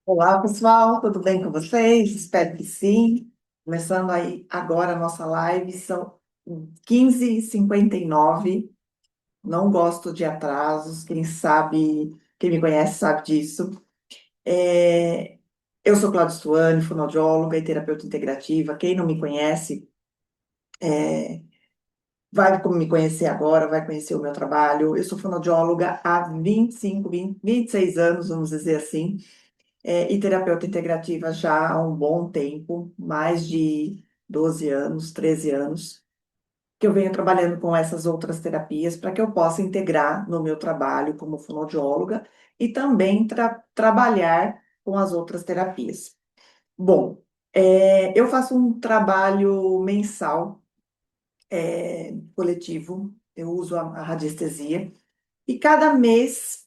Olá, pessoal, tudo bem com vocês? Espero que sim. Começando aí agora a nossa live, são 15h59. Não gosto de atrasos, quem sabe, quem me conhece sabe disso. É, Eu sou Cláudia Stuane, fonoaudióloga e terapeuta integrativa. Quem não me conhece, vai me conhecer agora, vai conhecer o meu trabalho. Eu sou fonoaudióloga há 26 anos, vamos dizer assim. E terapeuta integrativa já há um bom tempo, mais de 12 anos, 13 anos, que eu venho trabalhando com essas outras terapias para que eu possa integrar no meu trabalho como fonoaudióloga e também trabalhar com as outras terapias. Bom, eu faço um trabalho mensal, coletivo, eu uso a radiestesia, e cada mês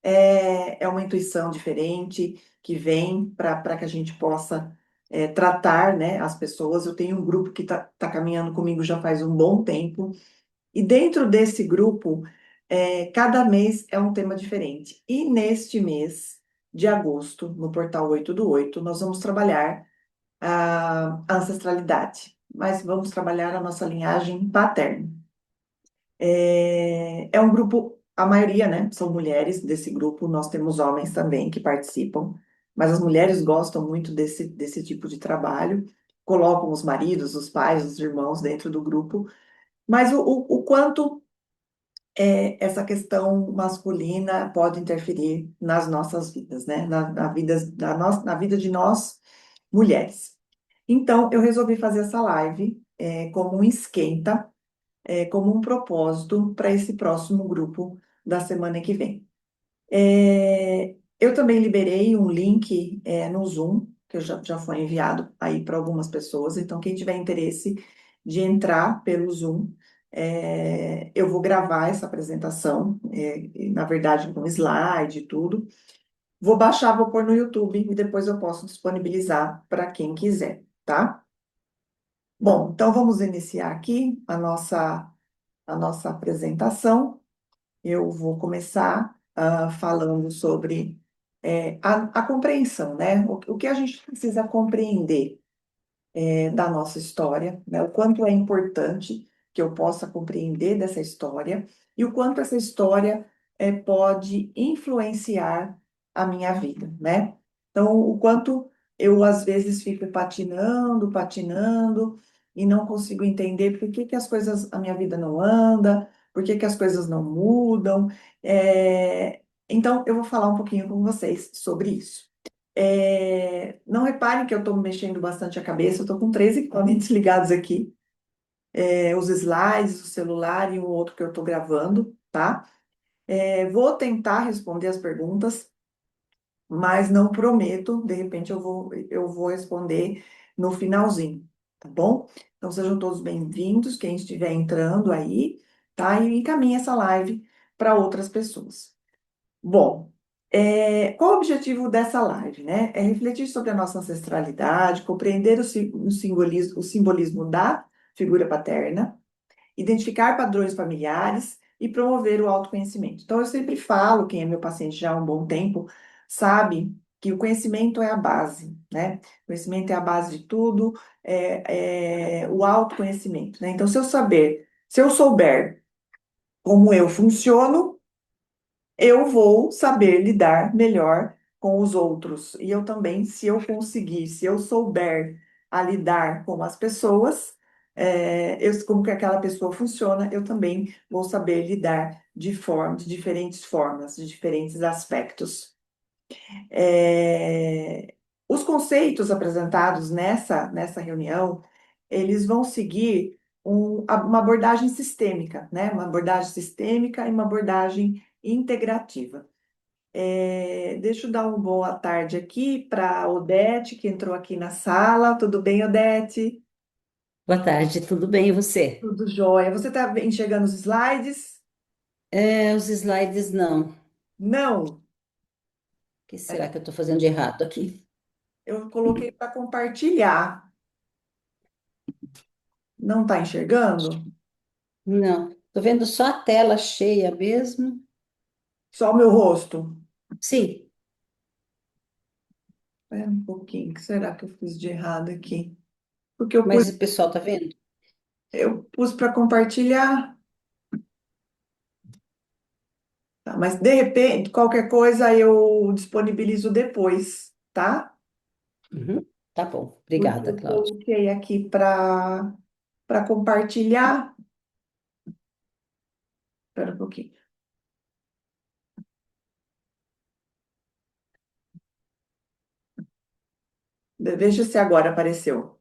é uma intuição diferente que vem para que a gente possa tratar, né, as pessoas. Eu tenho um grupo que está caminhando comigo já faz um bom tempo, e dentro desse grupo, cada mês é um tema diferente. E neste mês de agosto, no portal 8 do 8, nós vamos trabalhar a ancestralidade, mas vamos trabalhar a nossa linhagem paterna. É um grupo, a maioria, né, são mulheres desse grupo, nós temos homens também que participam, mas as mulheres gostam muito desse tipo de trabalho, colocam os maridos, os pais, os irmãos dentro do grupo, mas o quanto essa questão masculina pode interferir nas nossas vidas, né, na vida de nós, mulheres. Então, eu resolvi fazer essa live como um esquenta, como um propósito para esse próximo grupo da semana que vem. Eu também liberei um link, no Zoom, que já foi enviado aí para algumas pessoas. Então, quem tiver interesse de entrar pelo Zoom, eu vou gravar essa apresentação, na verdade, com slide e tudo. Vou baixar, vou pôr no YouTube e depois eu posso disponibilizar para quem quiser, tá? Bom, então vamos iniciar aqui a nossa apresentação. Eu vou começar falando sobre a compreensão, né? O que a gente precisa compreender da nossa história, né? O quanto é importante que eu possa compreender dessa história e o quanto essa história pode influenciar a minha vida, né? Então, o quanto eu às vezes fico patinando, patinando e não consigo entender por que que as coisas, a minha vida não anda, por que que as coisas não mudam. Então, eu vou falar um pouquinho com vocês sobre isso. Não reparem que eu estou mexendo bastante a cabeça, eu estou com três equipamentos ligados aqui, os slides, o celular e um outro que eu estou gravando, tá? Vou tentar responder as perguntas, mas não prometo, de repente eu vou responder no finalzinho, tá bom? Então sejam todos bem-vindos, quem estiver entrando aí, tá? E encaminhe essa live para outras pessoas. Bom, qual o objetivo dessa live, né? É refletir sobre a nossa ancestralidade, compreender o simbolismo da figura paterna, identificar padrões familiares e promover o autoconhecimento. Então, eu sempre falo, quem é meu paciente já há um bom tempo, sabe que o conhecimento é a base, né? O conhecimento é a base de tudo, o autoconhecimento, né? Então, se eu souber como eu funciono, eu vou saber lidar melhor com os outros. E eu também, se eu conseguir, se eu souber a lidar com as pessoas, como que aquela pessoa funciona, eu também vou saber lidar de diferentes formas, de diferentes aspectos. Os conceitos apresentados nessa reunião, eles vão seguir uma abordagem sistêmica, né? Uma abordagem sistêmica e uma abordagem integrativa. Deixa eu dar uma boa tarde aqui para a Odete, que entrou aqui na sala. Tudo bem, Odete? Boa tarde, tudo bem e você? Tudo jóia. Você está enxergando os slides? Os slides não. O Não. que será que eu estou fazendo de errado aqui? Eu coloquei para compartilhar. Não está enxergando? Não, estou vendo só a tela cheia mesmo. Só o meu rosto. Sim, Espera um pouquinho, o que será que eu fiz de errado aqui? Porque eu pus, Mas o pessoal tá vendo? eu pus para compartilhar, tá? Mas de repente, qualquer coisa eu disponibilizo depois, tá? Uhum. Tá bom. Porque Obrigada, eu Cláudia. coloquei aqui para compartilhar. Espera um pouquinho. Veja se agora apareceu.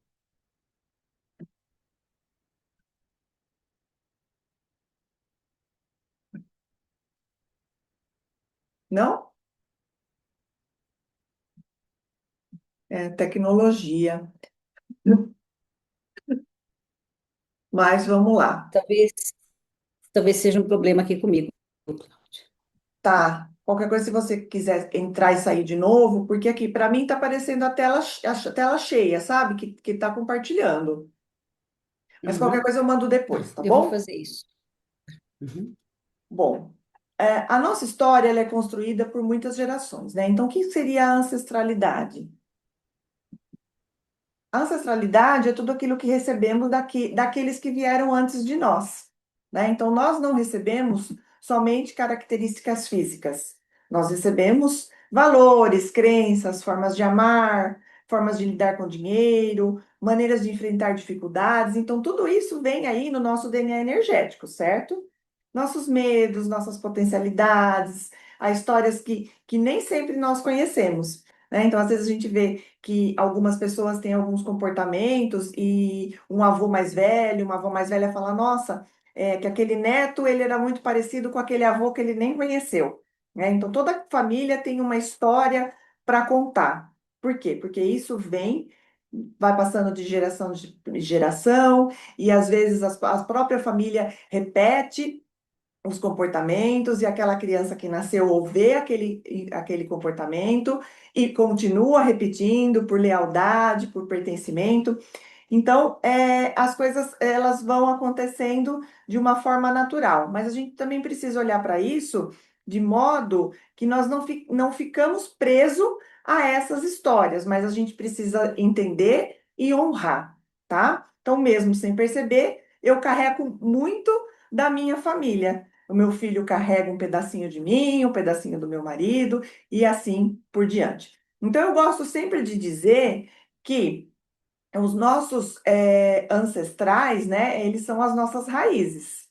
Não? É tecnologia. Mas vamos lá. Talvez, talvez seja um problema aqui comigo, Cláudia. Tá. Qualquer coisa, se você quiser entrar e sair de novo, porque aqui para mim tá aparecendo a tela cheia, sabe? Que tá compartilhando. Mas qualquer Uhum. coisa eu mando depois, Tá, tá eu vou bom? fazer isso. Uhum. Bom, a nossa história ela é construída por muitas gerações, né? Então, o que seria a ancestralidade? A ancestralidade é tudo aquilo que recebemos daqueles que vieram antes de nós, né? Então, nós não recebemos somente características físicas, nós recebemos valores, crenças, formas de amar, formas de lidar com dinheiro, maneiras de enfrentar dificuldades. Então, tudo isso vem aí no nosso DNA energético, certo? Nossos medos, nossas potencialidades, há histórias que nem sempre nós conhecemos, né? Então, às vezes a gente vê que algumas pessoas têm alguns comportamentos e um avô mais velho, uma avó mais velha fala, nossa, que aquele neto ele era muito parecido com aquele avô que ele nem conheceu, né? Então toda família tem uma história para contar. Por quê? Porque isso vai passando de geração de geração e às vezes a própria família repete os comportamentos e aquela criança que nasceu ou vê aquele comportamento e continua repetindo por lealdade, por pertencimento. Então, as coisas elas vão acontecendo de uma forma natural, mas a gente também precisa olhar para isso de modo que nós não ficamos presos a essas histórias, mas a gente precisa entender e honrar, tá? Então, mesmo sem perceber, eu carrego muito da minha família. O meu filho carrega um pedacinho de mim, um pedacinho do meu marido, e assim por diante. Então, eu gosto sempre de dizer que os nossos ancestrais, né, eles são as nossas raízes.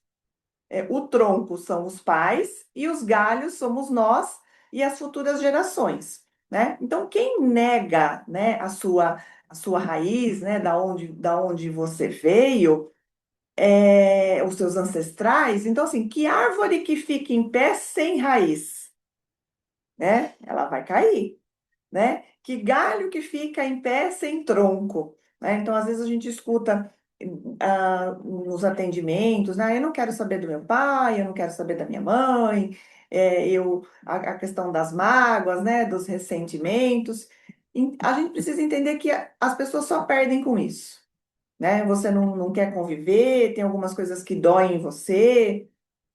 O tronco são os pais e os galhos somos nós e as futuras gerações, né? Então, quem nega, né, a sua raiz, né, da onde você veio, os seus ancestrais, então, assim, que árvore que fica em pé sem raiz, né? Ela vai cair, né? Que galho que fica em pé sem tronco, né? Então, às vezes a gente escuta nos atendimentos, né? Eu não quero saber do meu pai, eu não quero saber da minha mãe, a questão das mágoas, né? Dos ressentimentos. A gente precisa entender que as pessoas só perdem com isso, né? Você não quer conviver, tem algumas coisas que doem em você,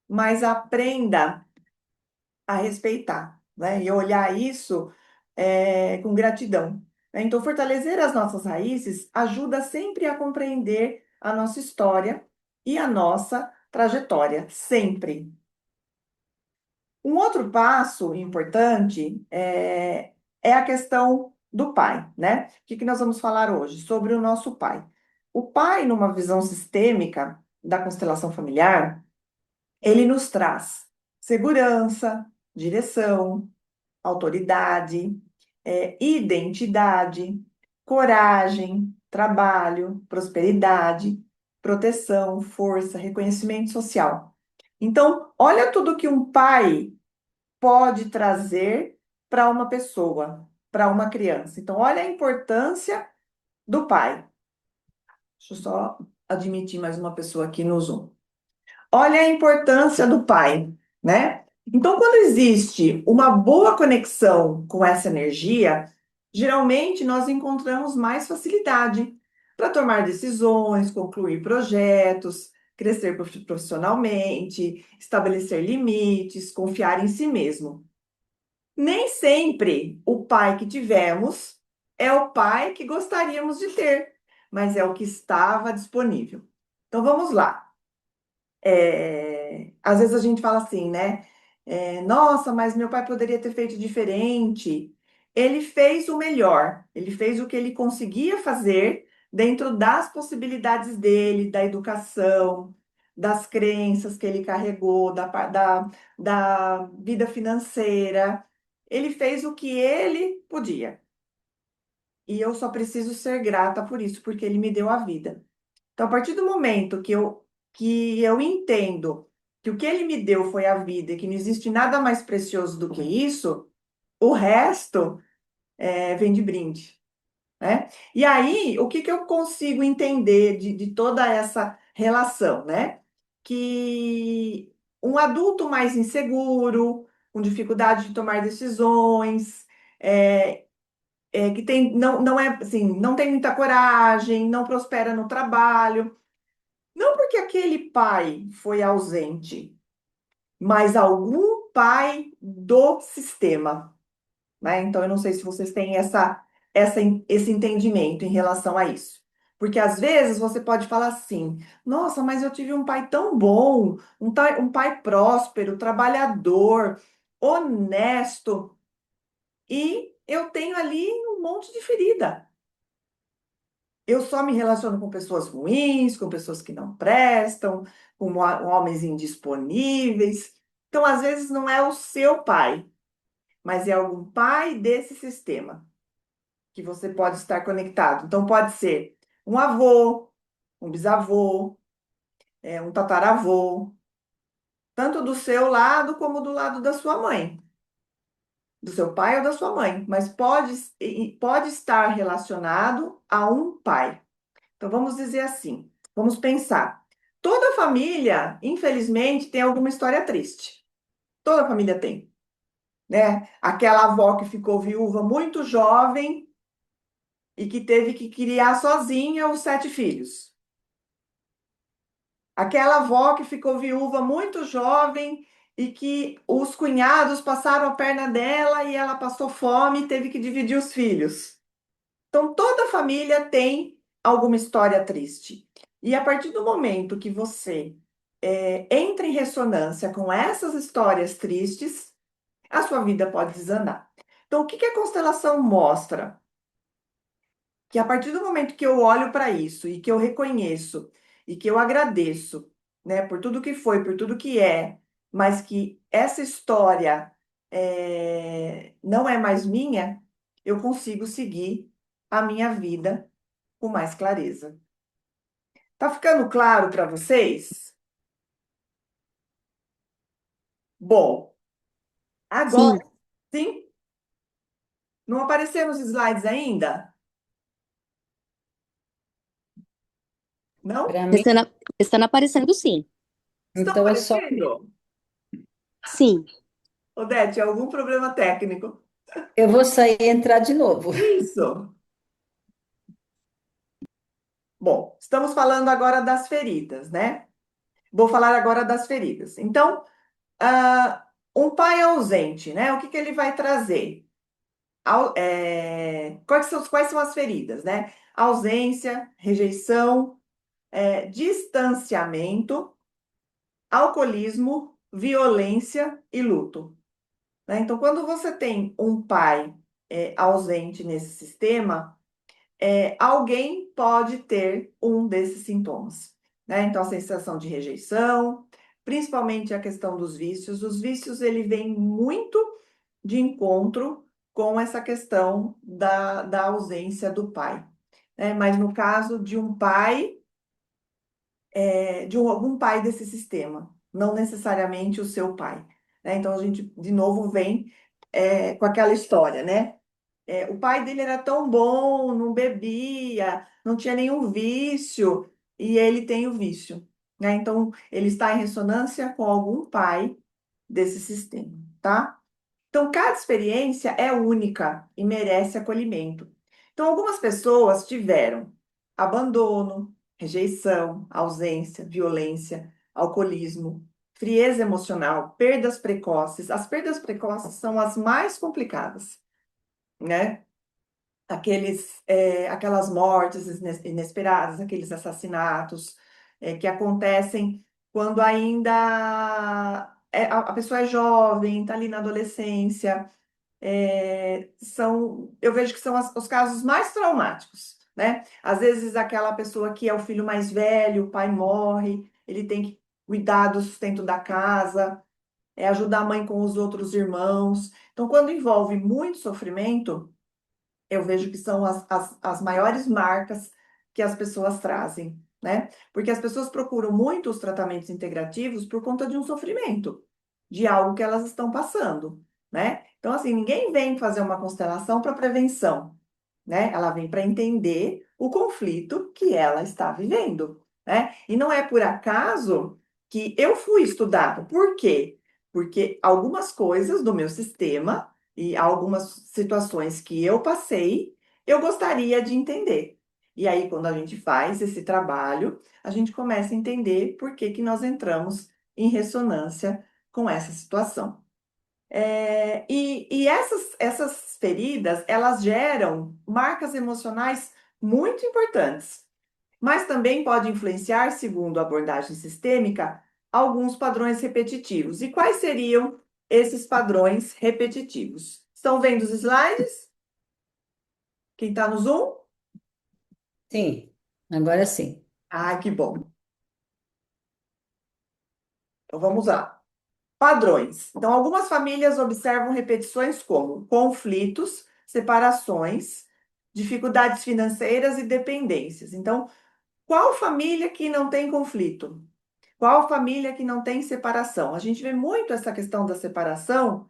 mas aprenda a respeitar, né? E olhar isso com gratidão, né? Então, fortalecer as nossas raízes ajuda sempre a compreender a nossa história e a nossa trajetória, sempre. Um outro passo importante é a questão do pai, né? O que nós vamos falar hoje? Sobre o nosso pai. O pai, numa visão sistêmica da constelação familiar, ele nos traz segurança, direção, autoridade, identidade, coragem, trabalho, prosperidade, proteção, força, reconhecimento social. Então, olha tudo que um pai pode trazer para uma pessoa, para uma criança. Então, olha a importância do pai. Deixa eu só admitir mais uma pessoa aqui no Zoom. Olha a importância do pai, né? Então, quando existe uma boa conexão com essa energia, geralmente nós encontramos mais facilidade para tomar decisões, concluir projetos, crescer profissionalmente, estabelecer limites, confiar em si mesmo. Nem sempre o pai que tivemos é o pai que gostaríamos de ter, mas é o que estava disponível. Então vamos lá. Às vezes a gente fala assim, né? Nossa, mas meu pai poderia ter feito diferente. Ele fez o melhor, ele fez o que ele conseguia fazer dentro das possibilidades dele, da educação, das crenças que ele carregou, da vida financeira. Ele fez o que ele podia. E eu só preciso ser grata por isso, porque ele me deu a vida. Então, a partir do momento que eu entendo que o que ele me deu foi a vida e que não existe nada mais precioso do que isso, o resto vem de brinde, né? E aí, o que que eu consigo entender de toda essa relação, né? Que um adulto mais inseguro, com dificuldade de tomar decisões, é, que tem, não é assim, não tem muita coragem, não prospera no trabalho. Não porque aquele pai foi ausente, mas algum pai do sistema, né? Então, eu não sei se vocês têm esse entendimento em relação a isso. Porque às vezes você pode falar assim: nossa, mas eu tive um pai tão bom, um pai próspero, trabalhador, honesto, e eu tenho ali um monte de ferida. Eu só me relaciono com pessoas ruins, com pessoas que não prestam, com homens indisponíveis. Então, às vezes, não é o seu pai, mas é algum pai desse sistema que você pode estar conectado. Então, pode ser um avô, um bisavô, um tataravô, tanto do seu lado como do lado da sua mãe, do seu pai ou da sua mãe, mas pode estar relacionado a um pai. Então, vamos dizer assim, vamos pensar. Toda família, infelizmente, tem alguma história triste. Toda família tem, né? Aquela avó que ficou viúva muito jovem e que teve que criar sozinha os 7 filhos. Aquela avó que ficou viúva muito jovem e que os cunhados passaram a perna dela e ela passou fome e teve que dividir os filhos. Então, toda família tem alguma história triste. E a partir do momento que você entra em ressonância com essas histórias tristes, a sua vida pode desandar. Então, o que que a constelação mostra? Que a partir do momento que eu olho para isso e que eu reconheço e que eu agradeço, né, por tudo que foi, por tudo que é, mas que essa história não é mais minha, eu consigo seguir a minha vida com mais clareza. Tá ficando claro para vocês? Bom, agora Sim, sim, não apareceram os slides ainda? Não? Para mim, estando aparecendo sim. Estão então é só. aparecendo? Sim. Odete, algum problema técnico? Eu vou sair e entrar de novo. Isso. Bom, estamos falando agora das feridas, né? Vou falar agora das feridas. Então, um pai ausente, né? O que que ele vai trazer? Quais são as feridas, né? Ausência, rejeição, distanciamento, alcoolismo, violência e luto, né? Então, quando você tem um pai ausente nesse sistema, alguém pode ter um desses sintomas, né? Então, a sensação de rejeição, principalmente a questão dos vícios. Os vícios, ele vem muito de encontro com essa questão da ausência do pai, né? Mas no caso de um pai, algum pai desse sistema, não necessariamente o seu pai, né? Então, a gente, de novo, vem com aquela história, né? O pai dele era tão bom, não bebia, não tinha nenhum vício, e ele tem o vício, né? Então, ele está em ressonância com algum pai desse sistema, tá? Então, cada experiência é única e merece acolhimento. Então, algumas pessoas tiveram abandono, rejeição, ausência, violência, alcoolismo, frieza emocional, perdas precoces. As perdas precoces são as mais complicadas, né? aquelas mortes inesperadas, aqueles assassinatos que acontecem quando ainda a pessoa é jovem, está ali na adolescência. Eu vejo que são os casos mais traumáticos, né? Às vezes aquela pessoa que é o filho mais velho, o pai morre, ele tem que cuidar do sustento da casa, ajudar a mãe com os outros irmãos. Então, quando envolve muito sofrimento, eu vejo que são as maiores marcas que as pessoas trazem, né? Porque as pessoas procuram muito os tratamentos integrativos por conta de um sofrimento, de algo que elas estão passando, né? Então, assim, ninguém vem fazer uma constelação para prevenção, né? Ela vem para entender o conflito que ela está vivendo, né? E não é por acaso que eu fui estudada. Por quê? Porque algumas coisas do meu sistema e algumas situações que eu passei, eu gostaria de entender. E aí, quando a gente faz esse trabalho, a gente começa a entender por que que nós entramos em ressonância com essa situação. E essas feridas, elas geram marcas emocionais muito importantes, mas também pode influenciar, segundo a abordagem sistêmica, alguns padrões repetitivos. E quais seriam esses padrões repetitivos? Estão vendo os slides? Quem está no Zoom? Sim, agora sim. Ah, que bom. Então vamos lá. Padrões. Então, algumas famílias observam repetições como conflitos, separações, dificuldades financeiras e dependências. Então, qual família que não tem conflito? Qual família que não tem separação? A gente vê muito essa questão da separação,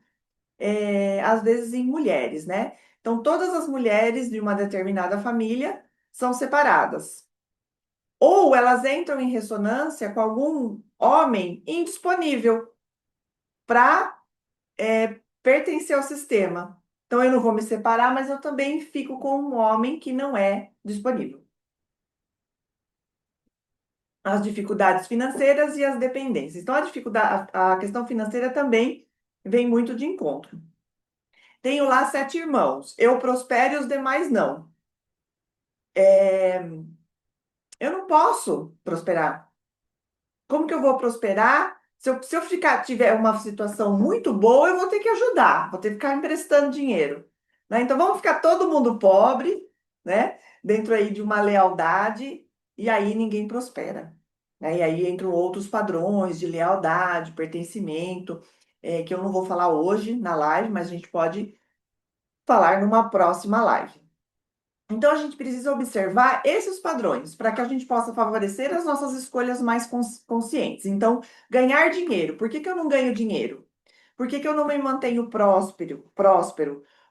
às vezes em mulheres, né? Então, todas as mulheres de uma determinada família são separadas. Ou elas entram em ressonância com algum homem indisponível para pertencer ao sistema. Então, eu não vou me separar, mas eu também fico com um homem que não é disponível. As dificuldades financeiras e as dependências. Então, a questão financeira também vem muito de encontro. Tenho lá 7 irmãos. Eu prospero e os demais não. Eu não posso prosperar. Como que eu vou prosperar? Se eu tiver uma situação muito boa, eu vou ter que ajudar, vou ter que ficar emprestando dinheiro, né? Então vamos ficar todo mundo pobre, né? Dentro aí de uma lealdade, e aí ninguém prospera, né? E aí entram outros padrões de lealdade, pertencimento, que eu não vou falar hoje na live, mas a gente pode falar numa próxima live. Então, a gente precisa observar esses padrões para que a gente possa favorecer as nossas escolhas mais conscientes. Então, ganhar dinheiro. Por que que eu não ganho dinheiro? Por que que eu não me mantenho próspero?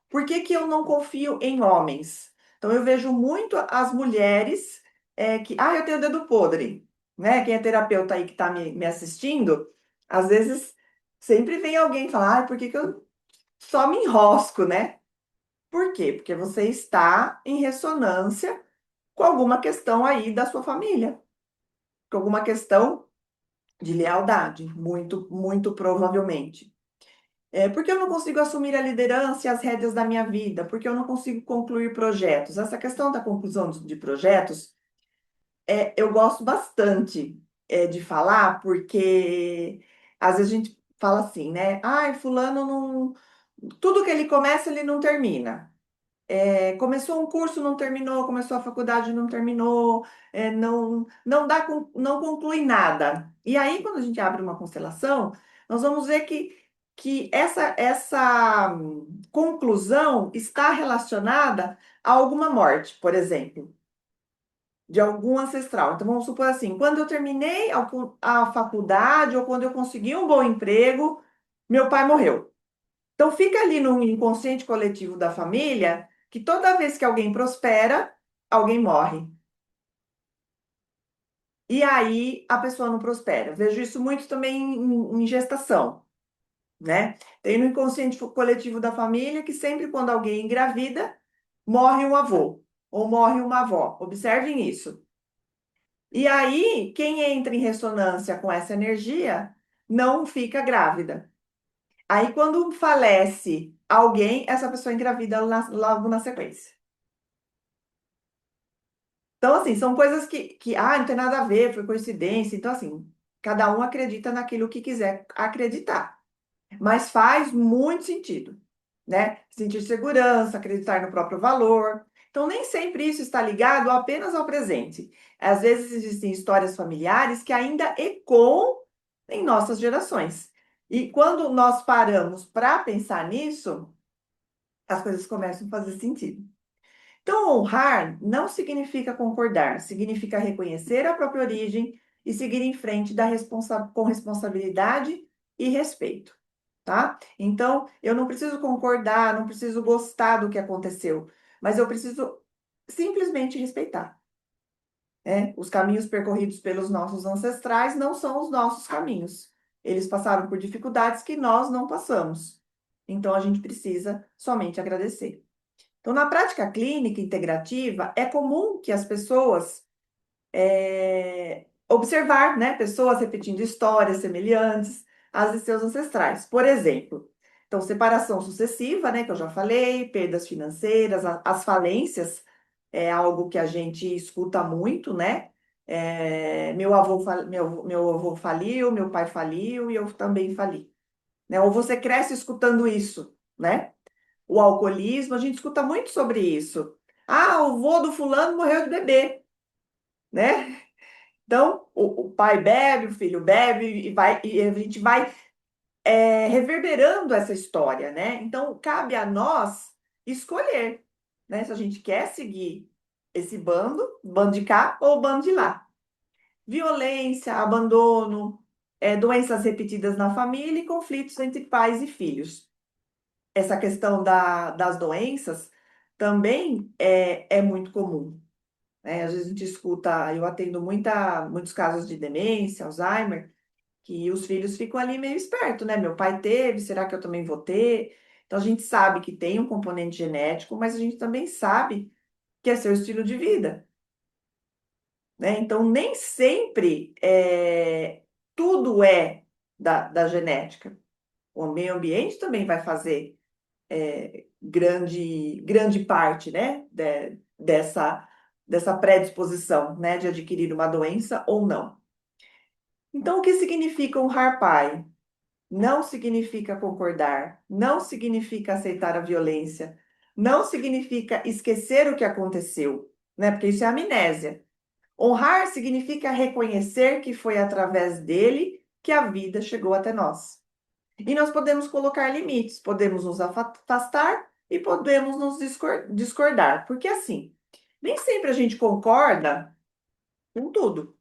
Por que que eu não confio em homens? Então, eu vejo muito as mulheres eu tenho dedo podre, né? Quem é terapeuta aí que está me assistindo, às vezes sempre vem alguém falar, por que que eu só me enrosco, né? Por quê? Porque você está em ressonância com alguma questão aí da sua família, com alguma questão de lealdade, muito, muito provavelmente. Porque eu não consigo assumir a liderança e as rédeas da minha vida, porque eu não consigo concluir projetos. Essa questão da conclusão de projetos, eu gosto bastante de falar, porque às vezes a gente fala assim, né? Ai, fulano não. Tudo que ele começa, ele não termina. Começou um curso, não terminou, começou a faculdade, não terminou, não conclui nada. E aí, quando a gente abre uma constelação, nós vamos ver que essa conclusão está relacionada a alguma morte, por exemplo, de algum ancestral. Então, vamos supor assim, quando eu terminei a faculdade ou quando eu consegui um bom emprego, meu pai morreu. Então, fica ali no inconsciente coletivo da família que toda vez que alguém prospera, alguém morre. E aí a pessoa não prospera. Vejo isso muito também em gestação, né? Tem no inconsciente coletivo da família que sempre quando alguém engravida, morre um avô ou morre uma avó. Observem isso. E aí, quem entra em ressonância com essa energia não fica grávida. Aí, quando falece alguém, essa pessoa engravida logo na sequência. Então, assim, são coisas que não tem nada a ver, foi coincidência. Então, assim, cada um acredita naquilo que quiser acreditar. Mas faz muito sentido, né? Sentir segurança, acreditar no próprio valor. Então, nem sempre isso está ligado apenas ao presente. Às vezes existem histórias familiares que ainda ecoam em nossas gerações. E quando nós paramos para pensar nisso, as coisas começam a fazer sentido. Então, honrar não significa concordar, significa reconhecer a própria origem e seguir em frente com responsabilidade e respeito, tá? Então, eu não preciso concordar, não preciso gostar do que aconteceu, mas eu preciso simplesmente respeitar, né? Os caminhos percorridos pelos nossos ancestrais não são os nossos caminhos. Eles passaram por dificuldades que nós não passamos. Então, a gente precisa somente agradecer. Então, na prática clínica integrativa, é comum que as pessoas observar, né, pessoas repetindo histórias semelhantes às de seus ancestrais. Por exemplo, então, separação sucessiva, né, que eu já falei, perdas financeiras, as falências é algo que a gente escuta muito, né? Meu avô faliu, meu pai faliu e eu também fali, né? Ou você cresce escutando isso, né? O alcoolismo, a gente escuta muito sobre isso. Ah, o vô do fulano morreu de bebê, né? Então, o pai bebe, o filho bebe e a gente vai reverberando essa história, né? Então, cabe a nós escolher, né? Se a gente quer seguir esse bando de cá ou bando de lá. Violência, abandono, doenças repetidas na família e conflitos entre pais e filhos. Essa questão das doenças também é muito comum, né? Às vezes a gente escuta, eu atendo muitos casos de demência, Alzheimer, que os filhos ficam ali meio espertos, né? Meu pai teve, será que eu também vou ter? Então a gente sabe que tem um componente genético, mas a gente também sabe que é seu estilo de vida, né? Então nem sempre tudo é da genética. O meio ambiente também vai fazer grande parte, né, dessa predisposição, né, de adquirir uma doença ou não. Então, o que significa honrar pai? Não significa concordar, não significa aceitar a violência, não significa esquecer o que aconteceu, né, porque isso é amnésia. Honrar significa reconhecer que foi através dele que a vida chegou até nós. E nós podemos colocar limites, podemos nos afastar e podemos nos discordar, porque assim, nem sempre a gente concorda com tudo,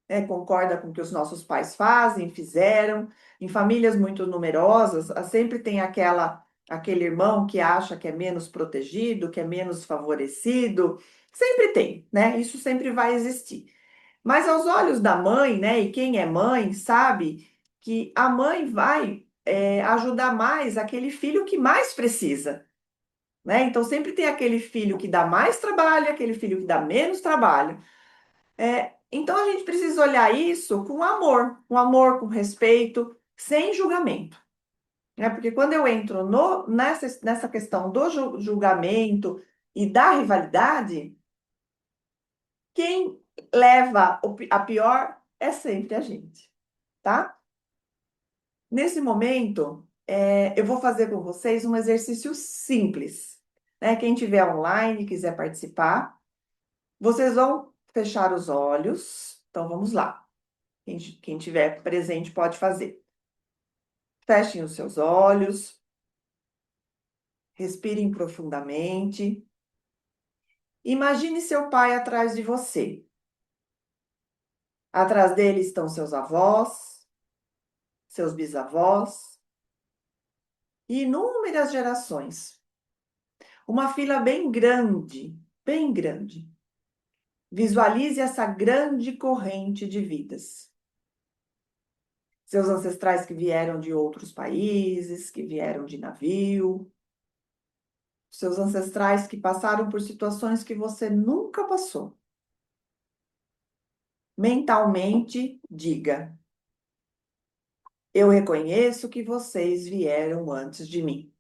né? Concorda com o que os nossos pais fazem, fizeram. Em famílias muito numerosas, sempre tem aquele irmão que acha que é menos protegido, que é menos favorecido. Sempre tem, né? Isso sempre vai existir. Mas aos olhos da mãe, né, e quem é mãe sabe que a mãe vai ajudar mais aquele filho que mais precisa, né? Então sempre tem aquele filho que dá mais trabalho, aquele filho que dá menos trabalho. Então a gente precisa olhar isso com amor, com respeito, sem julgamento, né? Porque quando eu entro nessa questão do julgamento e da rivalidade, quem leva a pior é sempre a gente, tá? Nesse momento, eu vou fazer com vocês um exercício simples, né? Quem tiver online, quiser participar, vocês vão fechar os olhos. Então, vamos lá. Quem tiver presente pode fazer. Fechem os seus olhos, respirem profundamente. Imagine seu pai atrás de você. Atrás dele estão seus avós, seus bisavós e inúmeras gerações. Uma fila bem grande, bem grande. Visualize essa grande corrente de vidas. Seus ancestrais que vieram de outros países, que vieram de navio, seus ancestrais que passaram por situações que você nunca passou. Mentalmente, diga: eu reconheço que vocês vieram antes de mim.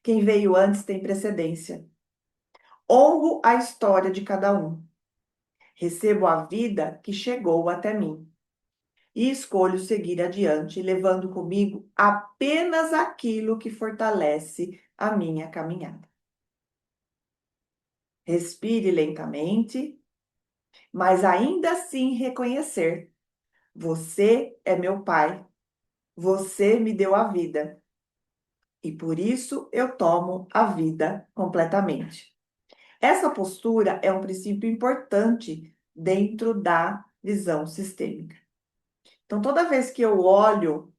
Quem veio antes tem precedência. Honro a história de cada um. recebo a vida que chegou até mim e escolho seguir adiante, levando comigo apenas aquilo que fortalece a minha caminhada. Respire lentamente, mas ainda assim reconhecer: você é meu pai, você me deu a vida e por isso eu tomo a vida completamente. Essa postura é um princípio importante dentro da visão sistêmica. Então, toda vez que eu olho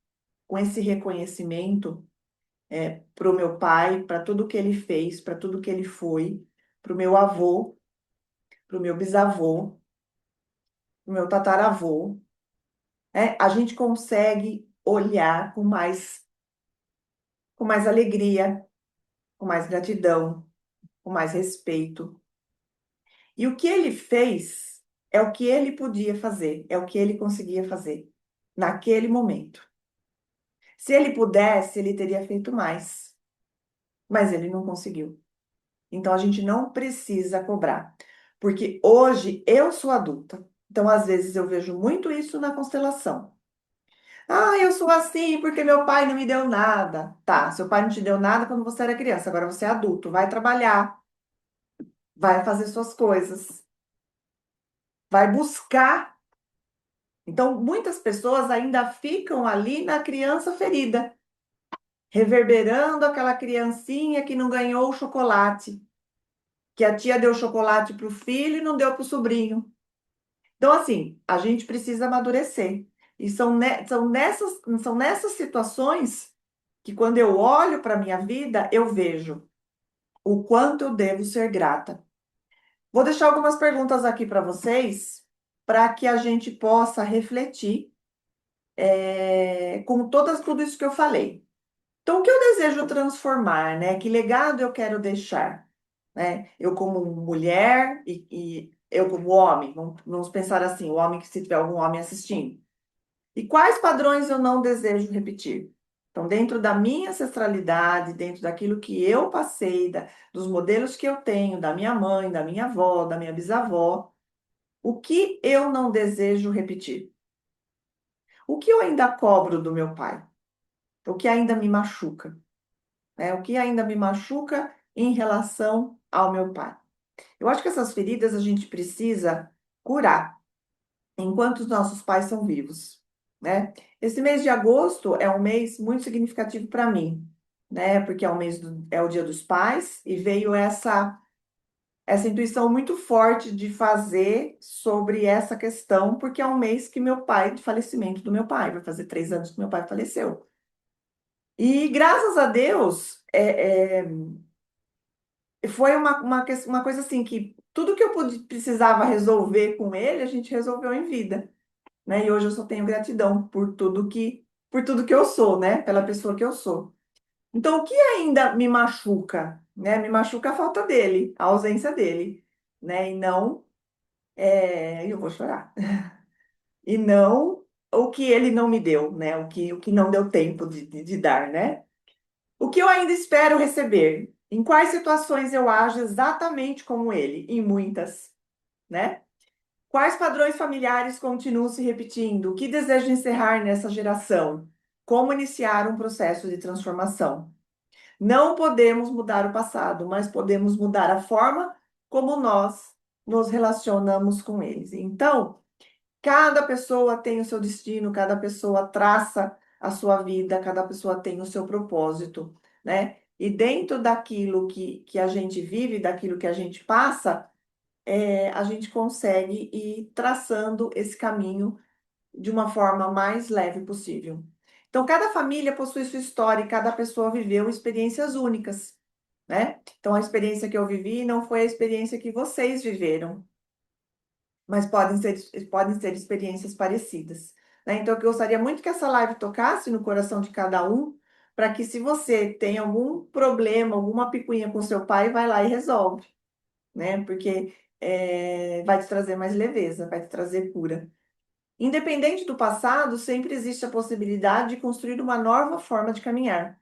com esse reconhecimento para o meu pai, para tudo que ele fez, para tudo que ele foi, para o meu avô, para o meu bisavô, para o meu tataravô, a gente consegue olhar com mais alegria, com mais gratidão, com mais respeito. E o que ele fez é o que ele podia fazer, é o que ele conseguia fazer naquele momento. Se ele pudesse, ele teria feito mais, mas ele não conseguiu. Então a gente não precisa cobrar, porque hoje eu sou adulta. Então às vezes eu vejo muito isso na constelação. Ah, eu sou assim porque meu pai não me deu nada. Tá, seu pai não te deu nada quando você era criança, agora você é adulto, vai trabalhar, vai fazer suas coisas, vai buscar. Então, muitas pessoas ainda ficam ali na criança ferida, reverberando aquela criancinha que não ganhou o chocolate, que a tia deu chocolate para o filho e não deu para o sobrinho. Então, assim, a gente precisa amadurecer. E são nessas situações que, quando eu olho para a minha vida, eu vejo o quanto eu devo ser grata. Vou deixar algumas perguntas aqui para vocês, para que a gente possa refletir com tudo isso que eu falei. Então, o que eu desejo transformar, né? Que legado eu quero deixar, né? Eu como mulher e eu como homem, vamos pensar assim, o homem que se tiver algum homem assistindo. E quais padrões eu não desejo repetir? Então, dentro da minha ancestralidade, dentro daquilo que eu passei, dos modelos que eu tenho, da minha mãe, da minha avó, da minha bisavó, o que eu não desejo repetir? O que eu ainda cobro do meu pai? O que ainda me machuca? Né? O que ainda me machuca em relação ao meu pai? Eu acho que essas feridas a gente precisa curar enquanto os nossos pais são vivos, né? Esse mês de agosto é um mês muito significativo para mim, né? Porque é o Dia dos Pais e veio essa intuição muito forte de fazer sobre essa questão, porque é um mês que meu pai, de falecimento do meu pai, vai fazer 3 anos que meu pai faleceu. E graças a Deus, foi uma coisa assim que tudo que eu precisava resolver com ele, a gente resolveu em vida, né? E hoje eu só tenho gratidão por tudo que eu sou, né? Pela pessoa que eu sou. Então, o que ainda me machuca, né? Me machuca a falta dele, a ausência dele, né? E não, eu vou chorar. E não o que ele não me deu, né? O que não deu tempo de dar, né? O que eu ainda espero receber? Em quais situações eu ajo exatamente como ele? Em muitas, né? Quais padrões familiares continuam se repetindo? O que desejo encerrar nessa geração? Como iniciar um processo de transformação? Não podemos mudar o passado, mas podemos mudar a forma como nós nos relacionamos com eles. Então, cada pessoa tem o seu destino, cada pessoa traça a sua vida, cada pessoa tem o seu propósito, né? E dentro daquilo que a gente vive, daquilo que a gente passa, a gente consegue ir traçando esse caminho de uma forma mais leve possível. Então, cada família possui sua história e cada pessoa viveu experiências únicas, né? Então, a experiência que eu vivi não foi a experiência que vocês viveram, mas podem ser experiências parecidas, né? Então, eu gostaria muito que essa live tocasse no coração de cada um, para que, se você tem algum problema, alguma picuinha com seu pai, vai lá e resolve, né? Porque vai te trazer mais leveza, vai te trazer cura. Independente do passado, sempre existe a possibilidade de construir uma nova forma de caminhar.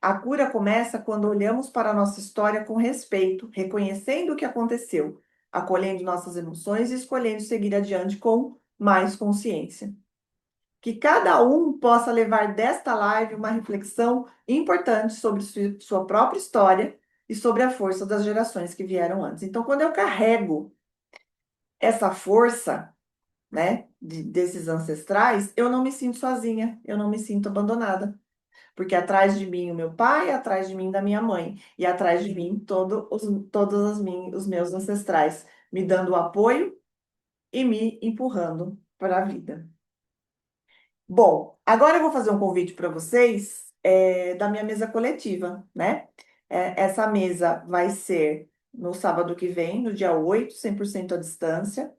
A cura começa quando olhamos para a nossa história com respeito, reconhecendo o que aconteceu, acolhendo nossas emoções e escolhendo seguir adiante com mais consciência. Que cada um possa levar desta live uma reflexão importante sobre sua própria história e sobre a força das gerações que vieram antes. Então, quando eu carrego essa força, né, desses ancestrais, eu não me sinto sozinha, eu não me sinto abandonada. Porque atrás de mim o meu pai, atrás de mim da minha mãe, e atrás de mim todos os meus ancestrais, me dando apoio e me empurrando para a vida. Bom, agora eu vou fazer um convite para vocês da minha mesa coletiva, né? Essa mesa vai ser no sábado que vem, no dia 8, 100% à distância.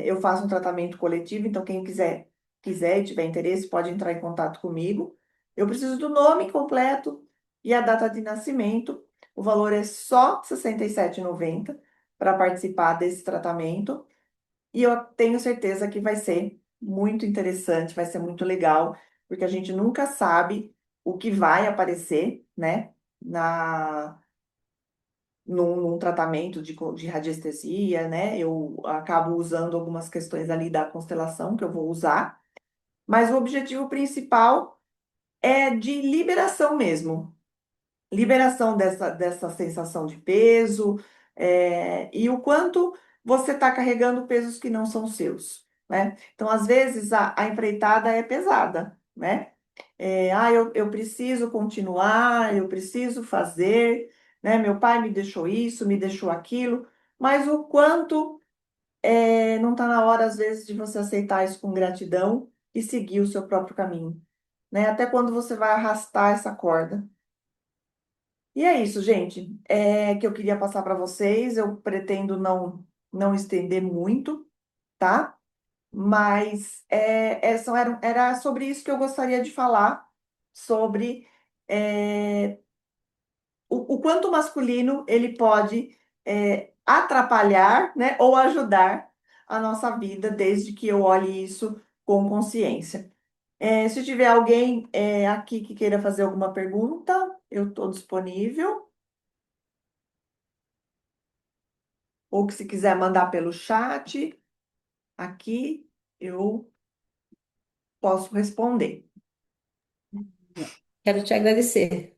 Eu faço um tratamento coletivo, então quem quiser e tiver interesse pode entrar em contato comigo. Eu preciso do nome completo e a data de nascimento. O valor é só R$ 67,90 para participar desse tratamento. E eu tenho certeza que vai ser muito interessante, vai ser muito legal, porque a gente nunca sabe o que vai aparecer, né? Num tratamento de radiestesia, né? Eu acabo usando algumas questões ali da constelação que eu vou usar, mas o objetivo principal é de liberação mesmo. Liberação dessa sensação de peso, e o quanto você está carregando pesos que não são seus, né? Então, às vezes, a empreitada é pesada, né? Eu preciso continuar, eu preciso fazer, né? Meu pai me deixou isso, me deixou aquilo, mas o quanto não está na hora, às vezes, de você aceitar isso com gratidão e seguir o seu próprio caminho, né? Até quando você vai arrastar essa corda. E é isso, gente, que eu queria passar para vocês. Eu pretendo não estender muito, tá? Mas era sobre isso que eu gostaria de falar, sobre o quanto o masculino ele pode atrapalhar, né, ou ajudar a nossa vida, desde que eu olhe isso com consciência. Se tiver alguém aqui que queira fazer alguma pergunta, eu estou disponível. Ou que se quiser mandar pelo chat, aqui eu posso responder. Quero te agradecer.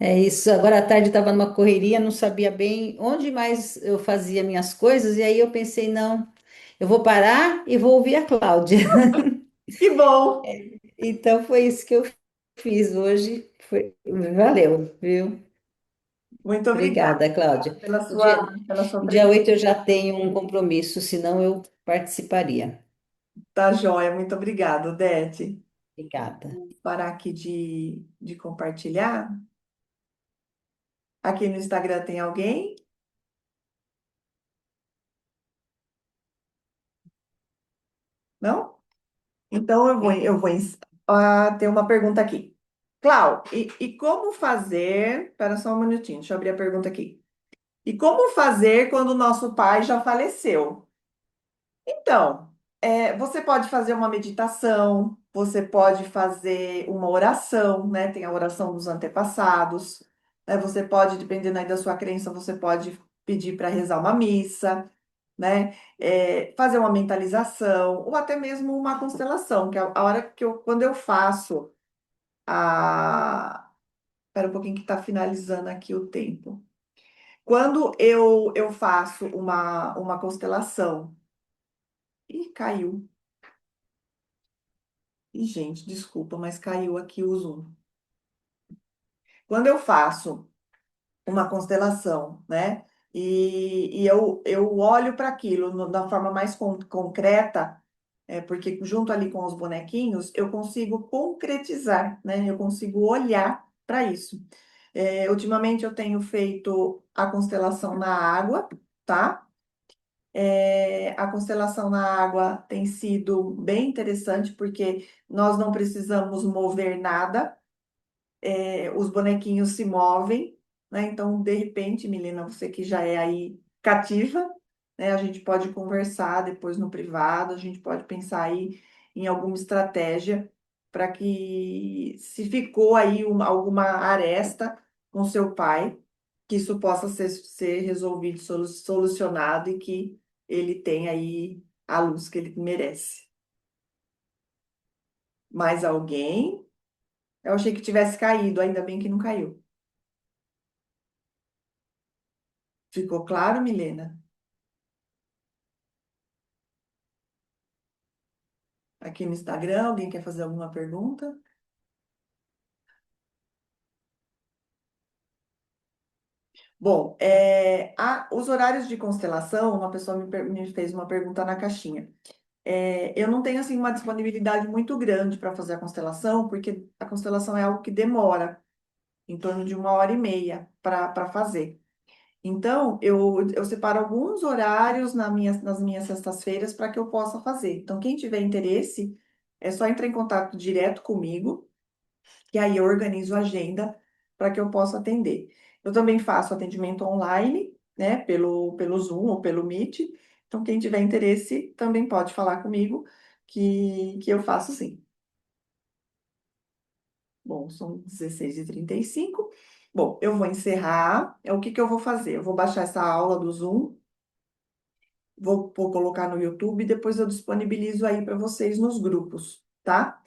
É isso. Agora à tarde estava numa correria, não sabia bem onde mais eu fazia minhas coisas, e aí eu pensei, não, eu vou parar e vou ouvir a Cláudia. Que bom! Então foi isso que eu fiz hoje. Valeu, viu? Muito obrigada Obrigada, Cláudia. pela O sua, dia, pela sua dia presença. 8 eu já tenho um compromisso, senão eu participaria. Tá joia, muito obrigada, Odete. Obrigada. Vou parar aqui de compartilhar. Aqui no Instagram tem alguém? Não? Então ter uma pergunta aqui. Clau, e como fazer? Espera só um minutinho, deixa eu abrir a pergunta aqui. E como fazer quando o nosso pai já faleceu? Então, você pode fazer uma meditação, você pode fazer uma oração, né? Tem a oração dos antepassados, né? Você pode, dependendo aí da sua crença, você pode pedir para rezar uma missa, né? Fazer uma mentalização, ou até mesmo uma constelação, que é a hora quando eu faço a. Espera um pouquinho que está finalizando aqui o tempo. Quando eu faço uma constelação, e caiu. E, gente, desculpa, mas caiu aqui o Zoom. Quando eu faço uma constelação, né? E eu olho para aquilo da forma mais concreta, porque junto ali com os bonequinhos, eu consigo concretizar, né? Eu consigo olhar para isso. Ultimamente eu tenho feito a constelação na água, tá? A constelação na água tem sido bem interessante, porque nós não precisamos mover nada, os bonequinhos se movem, né? Então, de repente, Milena, você que já é aí cativa, né? A gente pode conversar depois no privado, a gente pode pensar aí em alguma estratégia para que, se ficou aí alguma aresta com seu pai, que isso possa ser resolvido, solucionado e que ele tenha aí a luz que ele merece. Mais alguém? Eu achei que tivesse caído, ainda bem que não caiu. Ficou claro, Milena? Aqui no Instagram, alguém quer fazer alguma pergunta? Bom, os horários de constelação, uma pessoa me fez uma pergunta na caixinha. Eu não tenho assim uma disponibilidade muito grande para fazer a constelação, porque a constelação é algo que demora em torno de 1 hora e meia para fazer. Então, eu separo alguns horários nas minhas sextas-feiras para que eu possa fazer. Então, quem tiver interesse, é só entrar em contato direto comigo, que aí eu organizo a agenda para que eu possa atender. Eu também faço atendimento online, né, pelo Zoom ou pelo Meet. Então, quem tiver interesse também pode falar comigo, que eu faço sim. Bom, são 16h35. Bom, eu vou encerrar. O que que eu vou fazer? Eu vou baixar essa aula do Zoom, vou colocar no YouTube e depois eu disponibilizo aí para vocês nos grupos, tá?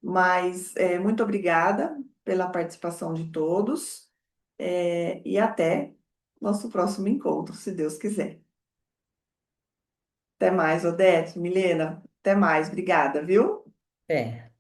Mas muito obrigada pela participação de todos, e até nosso próximo encontro, se Deus quiser. Até mais, Odete, Milena, até mais, obrigada, viu? É.